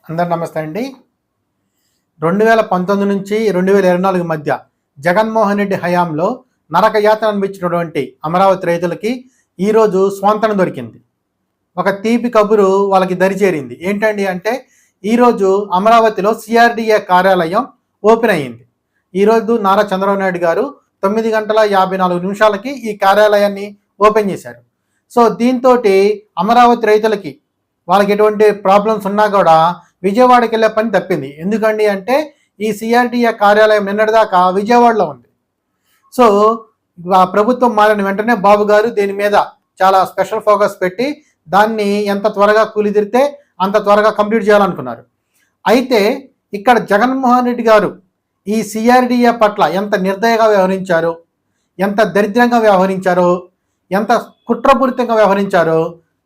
అందరు నమస్తే అండి. 2019 నుంచి 2024 మధ్య జగన్మోహన్ రెడ్డి హయాంలో నరక యాతన అనిపించినటువంటి అమరావతి రైతులకి ఈరోజు స్వాంతన దొరికింది. ఒక తీపి కబురు వాళ్ళకి దరిచేరింది. ఏంటండి అంటే ఈరోజు అమరావతిలో సిఆర్డిఏ కార్యాలయం ఓపెన్ అయ్యింది. ఈరోజు నారా చంద్రబాబు నాయుడు గారు 9:54 ఈ కార్యాలయాన్ని ఓపెన్ చేశారు. సో దీంతో అమరావతి రైతులకి వాళ్ళకి ఎటువంటి ప్రాబ్లమ్స్ ఉన్నా కూడా విజయవాడకి వెళ్ళే పని తప్పింది. ఎందుకండి అంటే ఈ సిఆర్డిఏ కార్యాలయం నిన్నటిదాకా విజయవాడలో ఉంది. సో ప్రభుత్వం మారిన వెంటనే బాబు గారు దీని మీద చాలా స్పెషల్ ఫోకస్ పెట్టి దాన్ని ఎంత త్వరగా కూలిదిరితే అంత త్వరగా కంప్లీట్ చేయాలనుకున్నారు. అయితే ఇక్కడ జగన్మోహన్ రెడ్డి గారు ఈ సిఆర్డిఏ పట్ల ఎంత నిర్దయగా వ్యవహరించారో, ఎంత దరిద్రంగా వ్యవహరించారో, ఎంత కుట్రపూరితంగా వ్యవహరించారో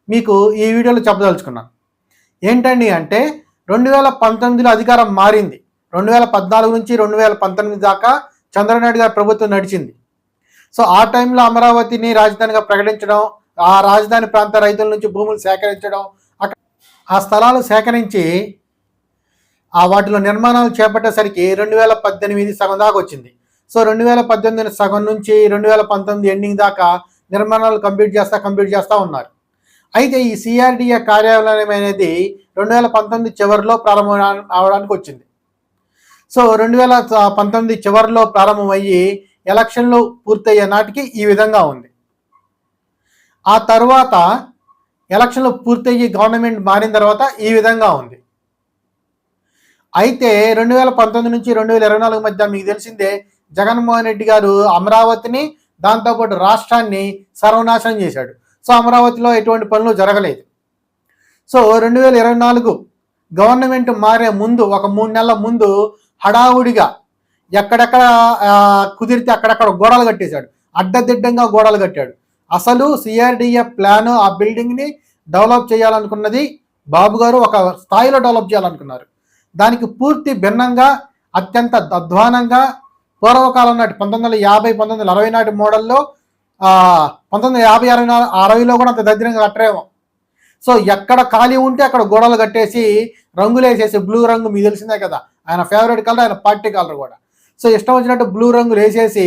మీకు ఈ వీడియోలో చెప్పదలుచుకున్నాను. ఏంటండి అంటే 2019లో అధికారం మారింది. 2014 నుంచి 2019 దాకా చంద్రబాబు నాయుడు గారి ప్రభుత్వం నడిచింది. సో ఆ టైంలో అమరావతిని రాజధానిగా ప్రకటించడం, ఆ రాజధాని ప్రాంత రైతుల నుంచి భూములు సేకరించడం, అక్కడ ఆ స్థలాలు సేకరించి వాటిలో నిర్మాణాలు చేపట్టేసరికి 2018 సగం దాకా వచ్చింది. సో 2018 సగం నుంచి 2019 ఎండింగ్ దాకా నిర్మాణాలు కంప్లీట్ చేస్తా ఉన్నారు. అయితే ఈ సిఆర్డిఏ కార్యాలయం అనేది 2019 చివరిలో ప్రారంభం అవడానికి వచ్చింది. సో 2019 చివరిలో ప్రారంభమయ్యి ఎలక్షన్లు పూర్తయ్యే నాటికి ఈ విధంగా ఉంది. ఆ తర్వాత ఎలక్షన్లు పూర్తయ్యి గవర్నమెంట్ మారిన తర్వాత ఈ విధంగా ఉంది. అయితే 2019 నుంచి 2024 మధ్య మీకు తెలిసిందే జగన్మోహన్ రెడ్డి గారు అమరావతిని దాంతోపాటు రాష్ట్రాన్ని సర్వనాశనం చేశాడు. సో అమరావతిలో ఎటువంటి పనులు జరగలేదు. సో 2024 గవర్నమెంట్ మారే ముందు ఒక 3 నెలల ముందు హడావుడిగా ఎక్కడెక్కడ కుదిరితే అక్కడక్కడ గోడలు కట్టేశాడు. అడ్డదిడ్డంగా గోడలు కట్టాడు. అసలు సిఆర్డిఏ ప్లాన్ ఆ బిల్డింగ్ని డెవలప్ చేయాలనుకున్నది బాబు గారు ఒక స్థాయిలో డెవలప్ చేయాలనుకున్నారు. దానికి పూర్తి భిన్నంగా అత్యంత అధ్వానంగా పూర్వకాలం నాటి 1950, 1960 నాటి మోడల్లో 1950, 60లో కూడా అంత దరిద్రంగా కట్టరేమో. సో ఎక్కడ ఖాళీ ఉంటే అక్కడ గోడలు కట్టేసి రంగులు వేసేసి, బ్లూ రంగు మీకు తెలిసిందే కదా, ఆయన ఫేవరెట్ కలర్, ఆయన పార్టీ కలర్ కూడా. సో ఇష్టం వచ్చినట్టు బ్లూ రంగులు వేసేసి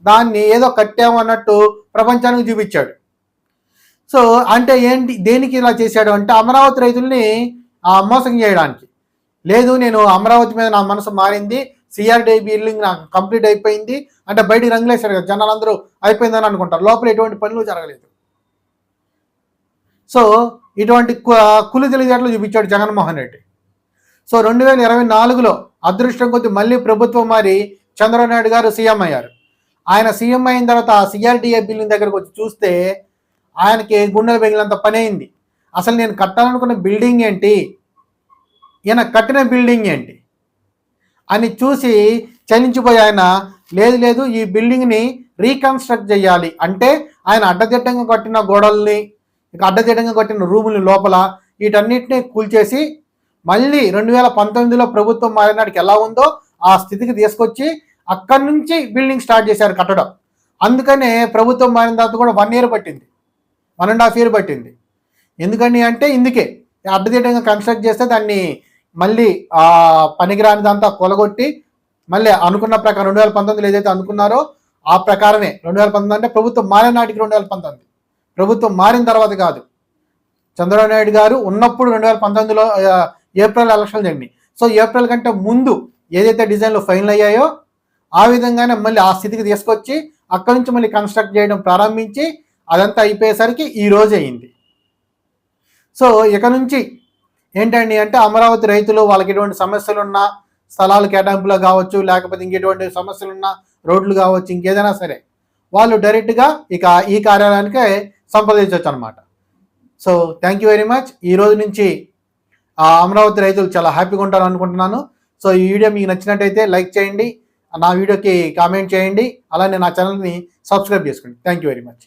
దాన్ని ఏదో కట్టాము అన్నట్టు ప్రపంచానికి చూపించాడు. సో అంటే ఏంటి, దేనికి ఇలా చేశాడు అంటే అమరావతి రైతుల్ని మోసం చేయడానికి. లేదు నేను అమరావతి మీద నా మనసు మారింది, సిఆర్డిఏ బిల్డింగ్ నాకు కంప్లీట్ అయిపోయింది అంటే బయటికి రంగులేశాడు కదా, జనాలు అందరూ అయిపోయిందని అనుకుంటారు, లోపల ఎటువంటి పనులు జరగలేదు. సో ఇటువంటి కులు తెలియజేట్లు చూపించాడు జగన్మోహన్ రెడ్డి. సో 2024లో అదృష్టం కొద్ది మళ్ళీ ప్రభుత్వం మారి చంద్రబాబు నాయుడు గారు సీఎం అయ్యారు. ఆయన సీఎం అయిన తర్వాత ఆ సిఆర్డిఏ బిల్డింగ్ దగ్గరకు వచ్చి చూస్తే ఆయనకి గుండెలు పెగిలినంత పని అయింది. అసలు నేను కట్టాలనుకున్న బిల్డింగ్ ఏంటి, ఈయన కట్టిన బిల్డింగ్ ఏంటి అని చూసి చలించిపోయి ఆయన లేదు ఈ బిల్డింగ్ని రీకన్స్ట్రక్ట్ చేయాలి అంటే ఆయన అడ్డదిడ్డంగా కట్టిన గోడల్ని, అడ్డదిడ్డంగా కట్టిన రూముల లోపల వీటన్నిటిని కూల్చేసి మళ్ళీ 2019లో ప్రభుత్వం మారినాడికి ఎలా ఉందో ఆ స్థితికి తీసుకొచ్చి అక్కడి నుంచి బిల్డింగ్ స్టార్ట్ చేశారు కట్టడం. అందుకనే ప్రభుత్వం మారిన తర్వాత కూడా 1 year పట్టింది, 1.5 years పట్టింది. ఎందుకని అంటే ఇందుకే అడ్డదిడ్డంగా కన్స్ట్రక్ట్ చేస్తే దాన్ని మళ్ళీ పనికిరాని దాంతో కొలగొట్టి మళ్ళీ అనుకున్న ప్రకారం 2019లో ఏదైతే అనుకున్నారో ఆ ప్రకారమే 2019 అంటే ప్రభుత్వం మారిన నాటికి 2019, ప్రభుత్వం మారిన తర్వాత కాదు. చంద్రబాబు నాయుడు గారు ఉన్నప్పుడు 2019లో ఏప్రిల్ ఎలక్షన్లు జరిగినాయి. సో ఏప్రిల్ కంటే ముందు ఏదైతే డిజైన్లు ఫైనల్ అయ్యాయో ఆ విధంగానే మళ్ళీ ఆ స్థితికి తీసుకొచ్చి అక్కడి నుంచి మళ్ళీ కన్స్ట్రక్ట్ చేయడం ప్రారంభించి అదంతా అయిపోయేసరికి ఈ రోజు అయింది. సో ఇక నుంచి ఏంటండి అంటే అమరావతి రైతులు వాళ్ళకి ఎటువంటి సమస్యలున్నా, స్థలాలు కేటాయింపులో కావచ్చు, లేకపోతే ఇంకెటువంటి సమస్యలున్నా, రోడ్లు కావచ్చు, ఇంకేదైనా సరే వాళ్ళు డైరెక్ట్గా ఇక ఈ కార్యాలయానికే సంప్రదించవచ్చు అనమాట. So thank you very much. ఈ రోజు నుంచి అమరావతి రైతులు చాలా హ్యాపీగా ఉంటారు అనుకుంటున్నాను. సో ఈ వీడియో మీకు నచ్చినట్టయితే లైక్ చేయండి, నా వీడియోకి కామెంట్ చేయండి, అలానే నా ఛానల్ని సబ్స్క్రైబ్ చేసుకోండి. Thank you very much.